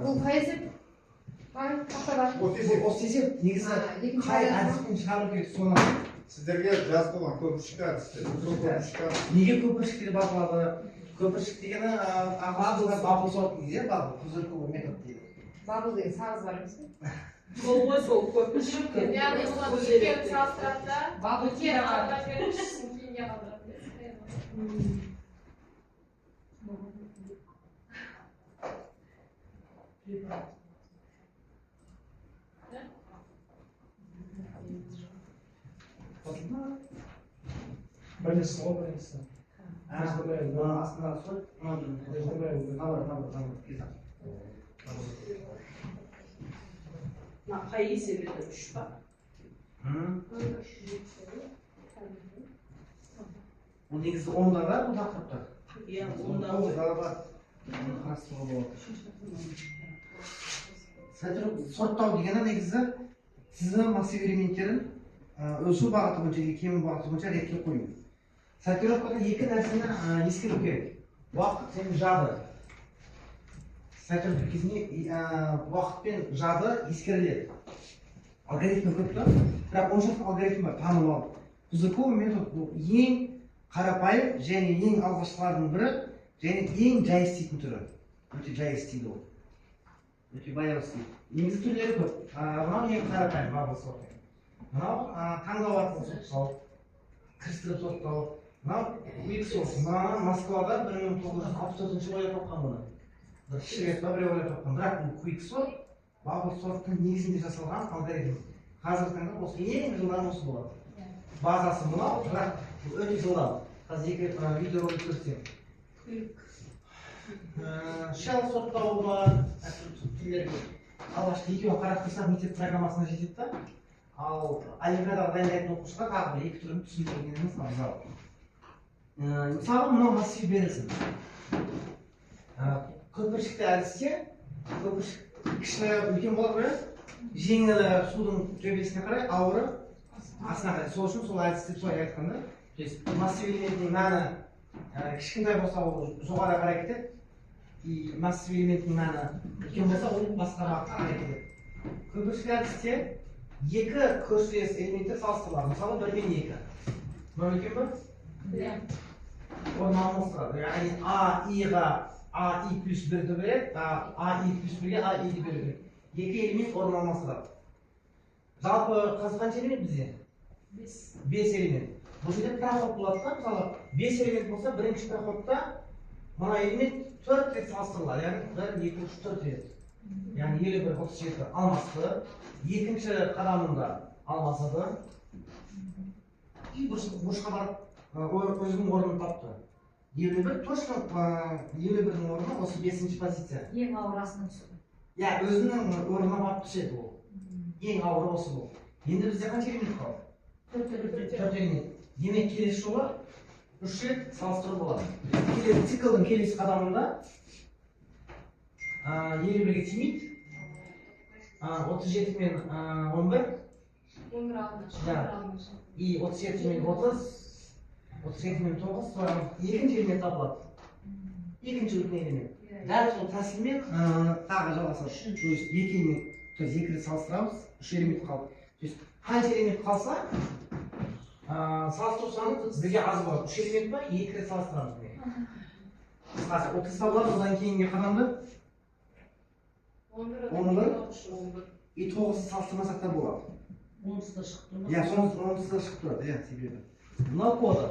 бұл қай есеп? Осы есеп негізі қай әдіспен шығару керек соны сіздерге жазып қойған көпіршік әдісі. неге көпіршіктер бақылады? Көпіршік дегені бабыл сорт дейді, бабыл құзырқы метод дейді. Бабыл деген сағыз бар емес пе? Сол ғой сол көпіршік. Яғни олар екеуін салыстырады да Бабыл кері алға қалады. жіберіп ішін кейінге қалдырады. Біріншісі ғой біріншісі. Астына сол, Қай есебеді үш па? Бұл негізі ондарға бұл тақырыпта. Иә, онда қарастыруға болады. Сорттау дегені негізі сіздің массив элементтерін өсу бағыты бойынша, кему бағыты бойынша ретке қою. Сортировкада екі нәрсені ескеру керек. Уақыт және жады. Сортировка кезінде уақыт пен жады ескеріледі. Алгоритмі көп та, бірақ оншақты алгоритм бар, танып алып. Пузырьковый метод бұл ең қарапайым және ең алғашқылардың бірі, және ең жай істейтін түрі. Өте жай істейді ол. Өте баяу істейді. Негізі түрлері көп. Мынау ең қарапайым бабыл сорты. Мынау таңдау арқылы сорттау, кірістіріп сорттау. Мынау Quick сорт. Мынау Москвада 1964 жылы тапқан бұны. Бір швед біреу ойлап тапқан. Бірақ бұл Quick сорт бабыл сорттың негізінде жасалған алгоритм. Қазіргі таңда осы ең жылдан осы болады. Базасы мынау, бірақ өте жылдам. Қазір екі видеоролик көрсетемін. Shell сорттауы бар, түрлерге. Алғашқы екеуін қарап тұрсақ мектеп программасына жетеді да. Ал олимпиадаға дайындайтын оқушыға тағы бір екі түрін түсіндіргеніміз мысалы. Мысалы мынау массив берілсін. Көпіршікті әдісте көпіршік кіші үлкен бола қояды, жеңілі судың төбесіне қарай, ауыры астына қарай. Сол үшін сол әдісті солай айтқанда, массив элементінің мәні кішкентай болса ол жоғары қарай кетеді, массив элементінің мәні үлкен болса ол басқа бағытқа қарай кетеді. Көпіршік әдісте екі көршілес элементтер салыстырылады. Мысалы 1 мен 2. Мынау үлкен бе? Оны алмастырады. Яғни А-И-ға А-И плюс 1-ді береді, А-И плюс 1-ге А-И-ді береді. Екі элемент орын алмастырады. Жалпы қазір қанша элемент бізде? 5 элемент. Бұл жерде проход болады да, мысалы 5 элемент болса, бірінші проходта мына элемент 4 рет салыстырылады. Яғни 1, 2, 3, 4 рет. Яғни 51, 37 алмасты. Екінші қадамында алмасады. Бұрышқа барып өзінің орнын тапты. 51 точно 51-дің орны осы 5-ші позиция. Ең ауыр астына түседі. Иә, өзінің орнына барып түседі ол. Ең ауыр осы бұл. Енді бізде қанша элемент қалды? 4 элемент. Демек келесі жолы 3 рет салыстыру болады. Келесі циклдың келесі қадамында 51-ге тимейді. 37 мен 11. 11 алдына. И 37 мен 30. 37 мен 9. Екінші элемент табылады. Екінші үлкен элемент. Дәл сол тәсілмен тағы жалғасады. То есть екі элемент, то есть екі рет салыстырамыз, 3 элемент қалды. То есть қанша элемент қалса, салыстыру саны бізге аз болады. 3 элемент па, 2 рет салыстырамыз бізге. Қысқасы 30 табылады, одан кейінгі қадамды 11 и 9 салыстырмасақ та болады. 10-да шықты ма? Иә, 10-да шығып тұрады, иә, себебі. Мынау коды.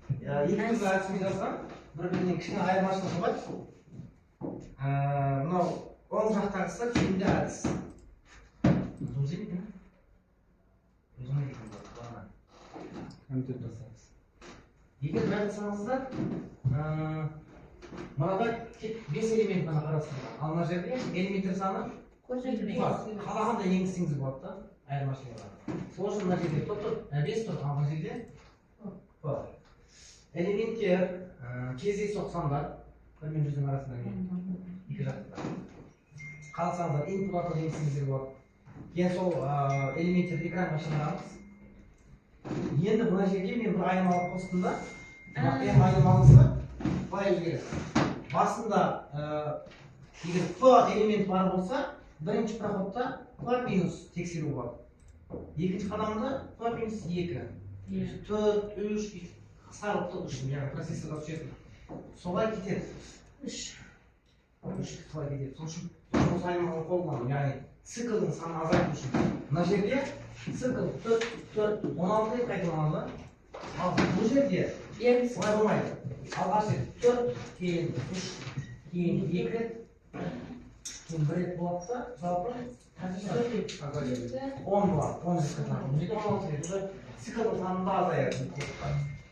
Екі түрлі әдіспен жазған, бір-бірінен кішкене айырмашылығы бар. Мынау оң жақтағысы тиімді әдіс. Егер бәрін жасаңыздар, мынада тек 5 элемент ғана қарастырылған. Ал мына жерде элементтер саны қалағанда енгізсеңіз болады да, айырмашылығы бар. Сол үшін мына жерде 5 тұр, ал мына жерде элементтер кездейсоқ сандар, 1 мен 100-дің арасында екі жақтыда. Қаласаңыздар input арқылы енгізсеңіздер болады. Кейін сол элементтерді экранға шығарамыз. Енді мына жерге мен бір айнымалық қостым да, айнымалысы былай өзгереді. Басында егер P элемент бар болса, бірінші проходта P минус тексеру болады. Екінші қадамда P минус 2. 4, 3, сарылықты үшін, яғни процессорға түсетін. Солай кетеді. 3 солай кетеді. Сол үшін осы аймағын қолданамын, яғни циклдың санын азайту үшін. Мына жерде цикл 4, 16 қайталанады. Ал бұл жерде солай болмайды. Алғаш рет 4, кейін 3, кейін 2 рет, кейін 1 рет болатса, жалпы 10 болады, 10 рет қайталанады. Бұл жерде 16 рет, уже циклдың санында азаяды.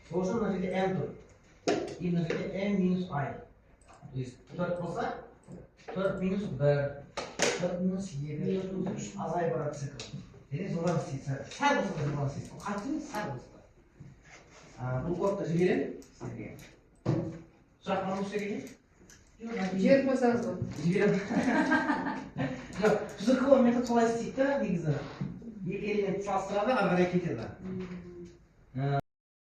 Сол үшін мына жерде n тұр. И мына жерде n минус i. То есть 4 болса, 4 минус 1, 4 минус 2, азай барады цикл. Және жылдам істейді. Сәл болса да жылдам істейді. Қатты емес, сәл болса да. Бұл кодты жіберемін сіздерге. Сұрақ бар ма осы жерге? Жіберіп қойсаңыз болады. Жіберемін. Жоқ, ЖКО метод солай істейді да, негізі. Екі элемент салыстырады, ары қарай кетеді.